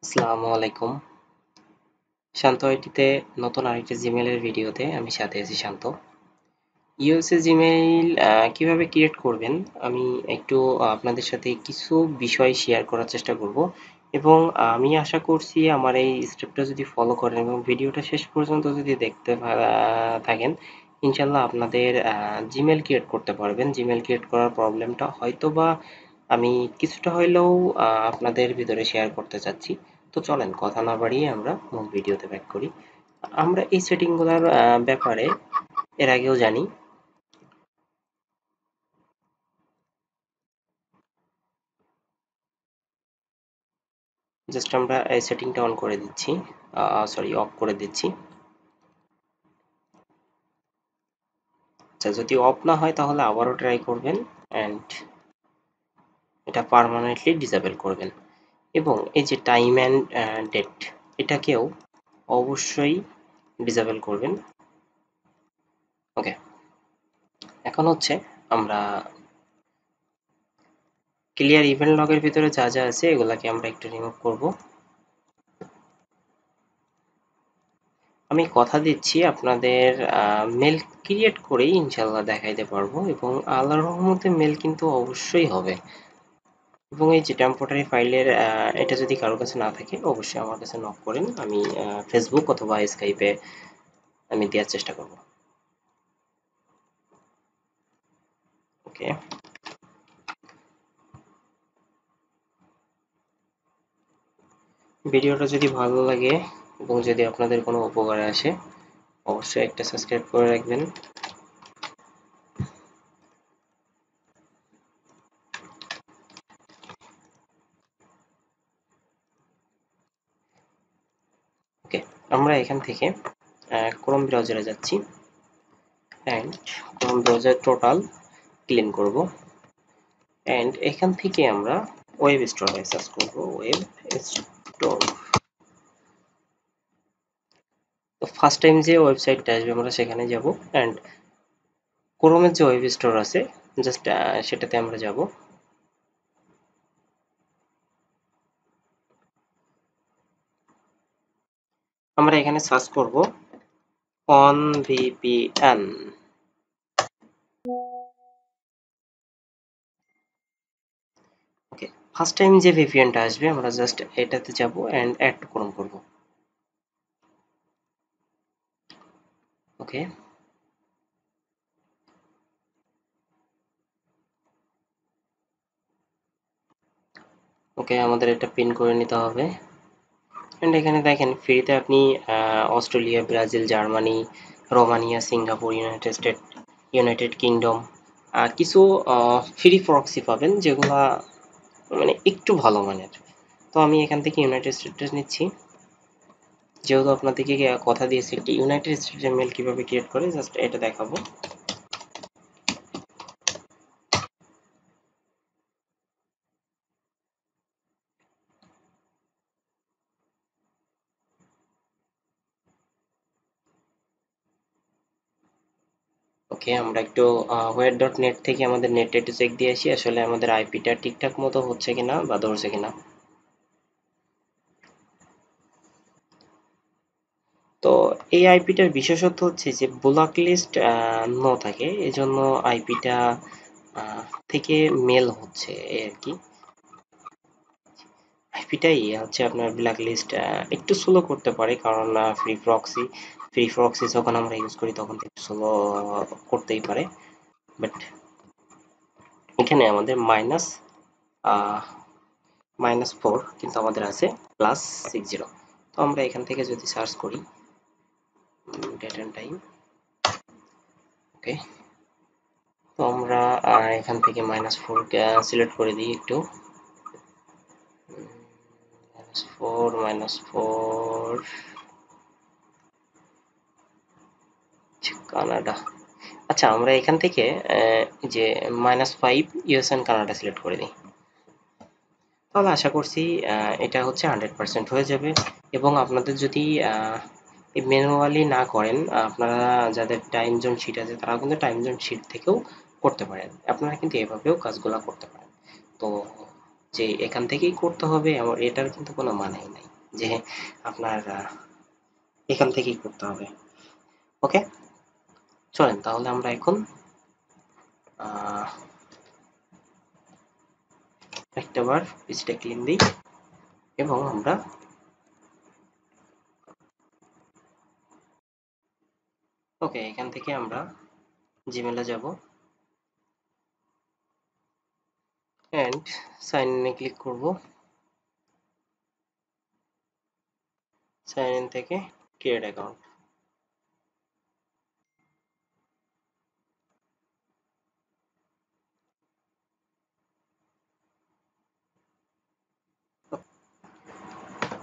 আসসালামু আলাইকুম। শান্ত আইটিতে নতুন আরেকটি জিমেইলের ভিডিওতে আমি সাথে আছি শান্ত। ইউএসএ জিমেইল কিভাবে ক্রিয়েট করবেন আমি একটু আপনাদের সাথে কিছু বিষয় শেয়ার করার চেষ্টা করব এবং আমি আশা করছি আমার এই স্টেপটা যদি ফলো করেন এবং ভিডিওটা শেষ পর্যন্ত যদি দেখতে থাকেন ইনশাল্লাহ আপনাদের জিমেইল ক্রিয়েট করতে পারবেন। জিমেইল ক্রিয়েট করার প্রবলেমটা হয়তোবা আমি কিছুটা হইলেও আপনাদের ভিতরে শেয়ার করতে চাচ্ছি। তো চলেন কথা না বাড়িয়ে আমরা মূল ভিডিওতে ব্যাক করি। আমরা এই সেটিংগুলোর ব্যাপারে এর আগেও জানি। জাস্ট আমরা এই সেটিংটা অন করে দিচ্ছি, সরি অফ করে দিচ্ছি। আচ্ছা, যদি অফ না হয় তাহলে আবারও ট্রাই করবেন অ্যান্ড এটা পার্মানেন্টলি ডিসেবল করবেন এবং এই যে টাইম অ্যান্ড ডেট এটাকেও অবশ্যই ডিসেবল করবেন। ওকে, এখন হচ্ছে আমরা ক্লিয়ার ইভেন্ট লগের ভিতরে যা যা আছে এগুলাকে আমরা একটু রিমুভ করব। আমি কথা দিচ্ছি আপনাদের মেল ক্রিয়েট করেই ইনশাল্লাহ দেখাইতে পারবো এবং আল্লাহর রহমতে মেল কিন্তু অবশ্যই হবে। এবং এই যে টেম্পোরারি ফাইলের এটা যদি কারোর কাছে না থাকে অবশ্যই আমার কাছে নক করেন, আমি ফেসবুক অথবা স্কাইপে আমি দেওয়ার চেষ্টা করব। ওকে, ভিডিওটা যদি ভালো লাগে এবং যদি আপনাদের কোনো উপকারে আসে অবশ্যই একটা সাবস্ক্রাইব করে রাখবেন। ওকে, আমরা এখান থেকে ক্রোম ব্রাউজারে যাচ্ছি and Chrome browser total clean করব অ্যান্ড এখান থেকে আমরা ওয়েব স্টোরে সার্চ করব। ওয়েব স্টোর, তো ফার্স্ট টাইম যে ওয়েবসাইটটা আসবে আমরা সেখানে যাব অ্যান্ড ক্রোমের যে ওয়েব স্টোর আছে জাস্ট সেটাতে আমরা যাব। আমরা এখানে সার্চ করব on VPN. Okay, first time যে ভিপিএনটা আসবে আমরা জাস্ট এটাতে যাব অ্যান্ড অ্যাড টু ক্রোম করব। ওকে, ওকে আমাদের এটা পিন করে নিতে হবে অ্যান্ড এখানে দেখেন ফ্রিতে আপনি Australia, Brazil, Germany, Romania, Singapore, United kingdom কিছু ফ্রি প্রক্সি পাবেন যেগুলা মানে একটু ভালো মানের। তো আমি এখান থেকে ইউনাইটেড স্টেটস নিচ্ছি, যেহেতু আপনাদেরকে কথা দিয়েছি একটি ইউনাইটেড স্টেটের মেল কিভাবে ক্রিয়েট করে জাস্ট এটা দেখাবো। ওকে, আমরা একটু where.net থেকে আমাদের নেটটা একটু চেক দিয়ে আসি আসলে আমাদের আইপিটা ঠিকঠাক মতো হচ্ছে কিনা বা ধরছে কিনা। তো এই আইপিটার বিশেষত্ব হচ্ছে যে ব্লক লিস্ট নো থাকে, এজন্য আইপিটা থেকে মেল হচ্ছে এই আর কি। আইপিটাই হচ্ছে আপনার ব্ল্যাক লিস্ট একটু স্লো করতে পারে কারণ ফ্রি প্রক্সি যখন আমরা ইউজ করি তখন একটু স্লো করতেই পারে, বাট এখানে আমাদের -4 কিন্তু আমাদের আছে +60। তো আমরা এখান থেকে যদি সার্চ করি ডেট অ্যান্ড টাইম, ওকে, তো আমরা এখান থেকে -4 সিলেক্ট করে দিই একটু। -4 কানাডা। আচ্ছা, আমরা এখান থেকে যে -5 ইউএস এন্ড কানাডা সিলেক্ট করে দিই। তাহলে আশা করছি এটা হচ্ছে 100% হয়ে যাবে এবং আপনাদের যদি ম্যানুয়ালি না করেন, আপনারা যাদের টাইম জোন শিট আছে তারা কিন্তু টাইম জোন শিট থেকেও করতে পারেন। আপনারা কিন্তু এভাবেও কাজগুলো করতে পারেন। তো যে এখান থেকেই করতে হবে এটার কিন্তু কোনো মানেই নাই যে আপনার এখান থেকেই করতে হবে। ওকে, চলেন তাহলে আমরা এখন আহ, একটাবার পেজটা ক্লিন দিই এবং আমরা ওকে এখান থেকে আমরা জিমেলে যাব এন্ড সাইন ইনে ক্লিক করব। সাইন ইন থেকে ক্রিয়েট অ্যাকাউন্ট।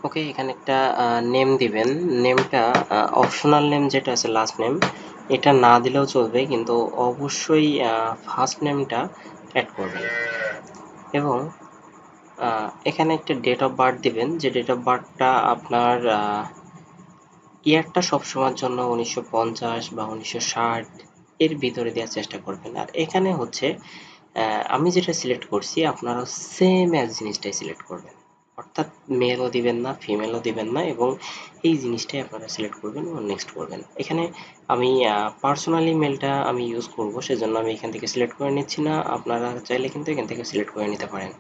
ওকে, এখানে একটা নেম দিবেন। নেমটা অপশনাল নেম যেটা আছে লাস্ট নেম, এটা না দিলেও চলবে, কিন্তু অবশ্যই ফার্স্ট নেমটা অ্যাড করবেন। এবং এখানে একটা ডেট অফ বার্থ দিবেন, যে ডেট অফ বার্থটা আপনার ইয়ারটা সবসময়ের জন্য 1950 বা 1960 এর ভিতরে দেওয়ার চেষ্টা করবেন। আর এখানে হচ্ছে আমি যেটা সিলেক্ট করছি আপনারা সেম এক জিনিসটাই সিলেক্ট করবেন, অর্থাৎ মেলও দিবেন না ফিমেলও দিবেন না, এবং এই জিনিসটাই আপনারা সিলেক্ট করবেন এবং নেক্সট করবেন। এখানে আমি পার্সোনালি মেলটা আমি ইউজ করব, সেজন্য আমি এখান থেকে সিলেক্ট করে নিচ্ছি না, আপনারা চাইলে কিন্তু এখান থেকে সিলেক্ট করে নিতে পারেন।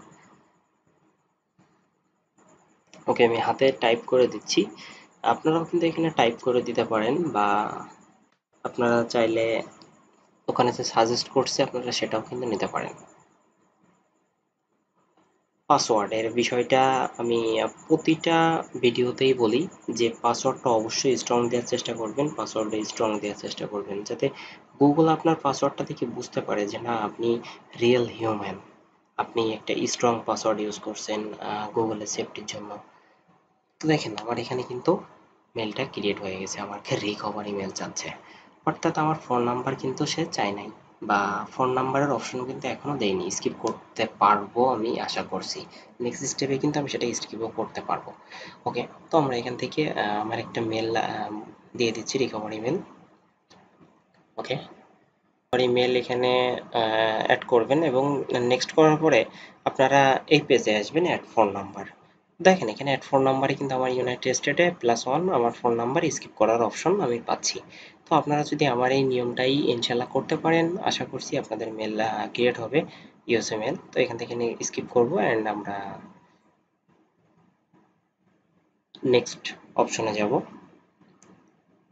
ওকে, আমি হাতে টাইপ করে দিচ্ছি, আপনারাও কিন্তু এখানে টাইপ করে দিতে পারেন, বা আপনারা চাইলে ওখানে যে সাজেস্ট করছে আপনারা সেটাও কিন্তু নিতে পারেন। পাসওয়ার্ড এর বিষয়টা আমি প্রতিটা ভিডিওতেই বলি যে পাসওয়ার্ডটা অবশ্যই স্ট্রং দেওয়ার চেষ্টা করবেন, পাসওয়ার্ডটা স্ট্রং দেওয়ার চেষ্টা করবেন, যাতে গুগল আপনার পাসওয়ার্ডটা দেখে বুঝতে পারে যে না আপনি রিয়েল হিউম্যান, আপনি একটা স্ট্রং পাসওয়ার্ড ইউজ করছেন গুগলের সেফটির জন্য। তো দেখেন আমার এখানে কিন্তু মেলটা ক্রিয়েট হয়ে গেছে, আমাকে রিকভারি মেল চাচ্ছে, অর্থাৎ আমার ফোন নাম্বার কিন্তু সে চায় নাই, বা ফোন নাম্বারের অপশন কিন্তু এখনো দেয়নি। স্কিপ করতে পারবো আমি আশা করছি, নেক্সট স্টেপে কিন্তু আমি সেটা স্কিপও করতে পারবো। ওকে, তো আমরা এখান থেকে আমার একটা মেল দিয়ে দিচ্ছি, রিকভারি মেল। ওকে, ইমেল এখানে অ্যাড করবেন এবং নেক্সট করার পরে আপনারা এই পেজে আসবেন অ্যাড ফোন নাম্বার। দেখেন এখানে অ্যাড ফোন নাম্বারে কিন্তু আমার ইউনাইটেড স্টেটে +1 আমার ফোন নাম্বার স্কিপ করার অপশন আমি পাচ্ছি। তো আপনারা যদি আমার এই নিয়মটাই ইনশাল্লাহ করতে পারেন, আশা করছি আপনাদের মেল ক্রিয়েট হবে ইউএসএ মেল। তো এখান থেকে স্কিপ করব অ্যান্ড আমরা নেক্সট অপশনে যাব।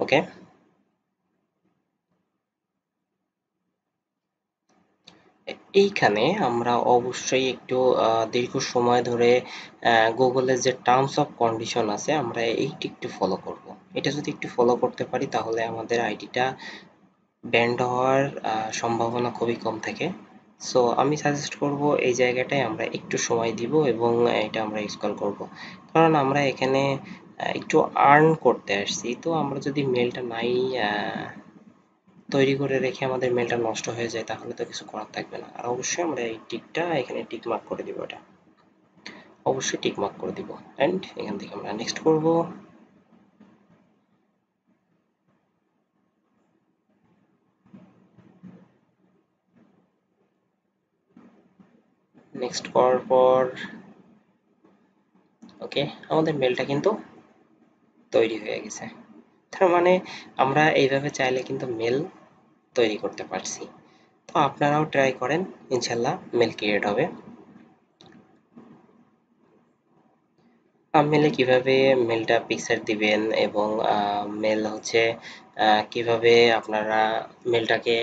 ওকে, এইখানে আমরা অবশ্যই একটু দীর্ঘ সময় ধরে গুগলের যে টার্মস অফ কন্ডিশন আছে আমরা এইটি একটু ফলো করব। এটা যদি একটু ফলো করতে পারি তাহলে আমাদের আইডিটা ব্যান্ড হওয়ার সম্ভাবনা খুবই কম থাকে। সো আমি সাজেস্ট করব এই জায়গাটায় আমরা একটু সময় দিব এবং এটা আমরা ইনস্টল করব, কারণ আমরা এখানে একটু আর্ন করতে আসছি। তো আমরা যদি মেলটা নাই তৈরি করে রেখে আমাদের মেলটা নষ্ট হয়ে যায় তাহলে তো কিছু করার থাকবে না। আর অবশ্যই আমরা এই টিকটা এখানে টিক মার্ক করে দিব, এটা অবশ্যই টিক মার্ক করে দিব এন্ড এখান থেকে আমরা নেক্সট করব। নেক্সট করার পর ওকে, আমাদের মেলটা কিন্তু তৈরি হয়ে গেছে। তার মানে আমরা এইভাবে চাইলে কিন্তু মেল তৈরি করতে পারছি। তো আপনারাও ট্রাই করেন, ইনশাল্লাহ মেল ক্রিয়েট হবে। মেলে কিভাবে মেলটা পিকচার দিবেন এবং মেল হচ্ছে কিভাবে আপনারা মেলটাকে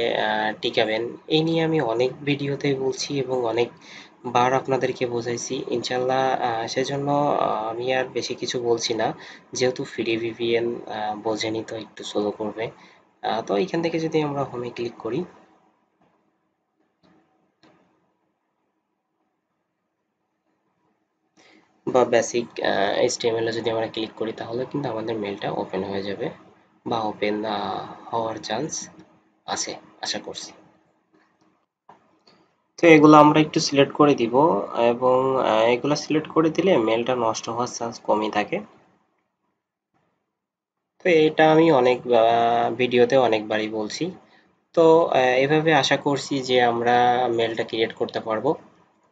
টিকাবেন, এই নিয়ে আমি অনেক ভিডিওতে বলছি এবং অনেকবার আপনাদেরকে বোঝাইছি ইনশাল্লাহ। সেজন্য আমি আর বেশি কিছু বলছি না, যেহেতু ফ্রি ভিপিএন বোঝেনি তো একটু স্লো করবে। তো এখান থেকে যদি আমরা হোমে ক্লিক করি বা বেসিক এইচটিএমএল এ যদি আমরা ক্লিক করি তাহলে কিন্তু আমাদের মেলটা ওপেন হয়ে যাবে, বা ওপেন হওয়ার চান্স আছে আশা করছি। তো এগুলো আমরা একটু সিলেক্ট করে দিব এবং এগুলো সিলেক্ট করে দিলে মেলটা নষ্ট হওয়ার চান্স কমই থাকে। তো এটা আমি অনেক ভিডিওতে অনেকবারই বলছি। তো এভাবে আশা করছি যে আমরা মেলটা ক্রিয়েট করতে পারবো।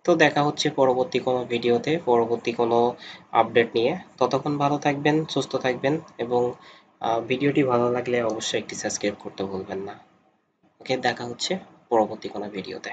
তো দেখা হচ্ছে পরবর্তী কোনো ভিডিওতে, পরবর্তী কোনো আপডেট নিয়ে। ততক্ষণ ভালো থাকবেন, সুস্থ থাকবেন, এবং ভিডিওটি ভালো লাগলে অবশ্যই একটি সাবস্ক্রাইব করতে ভুলবেন না। ওকে, দেখা হচ্ছে পরবর্তী কোনো ভিডিওতে।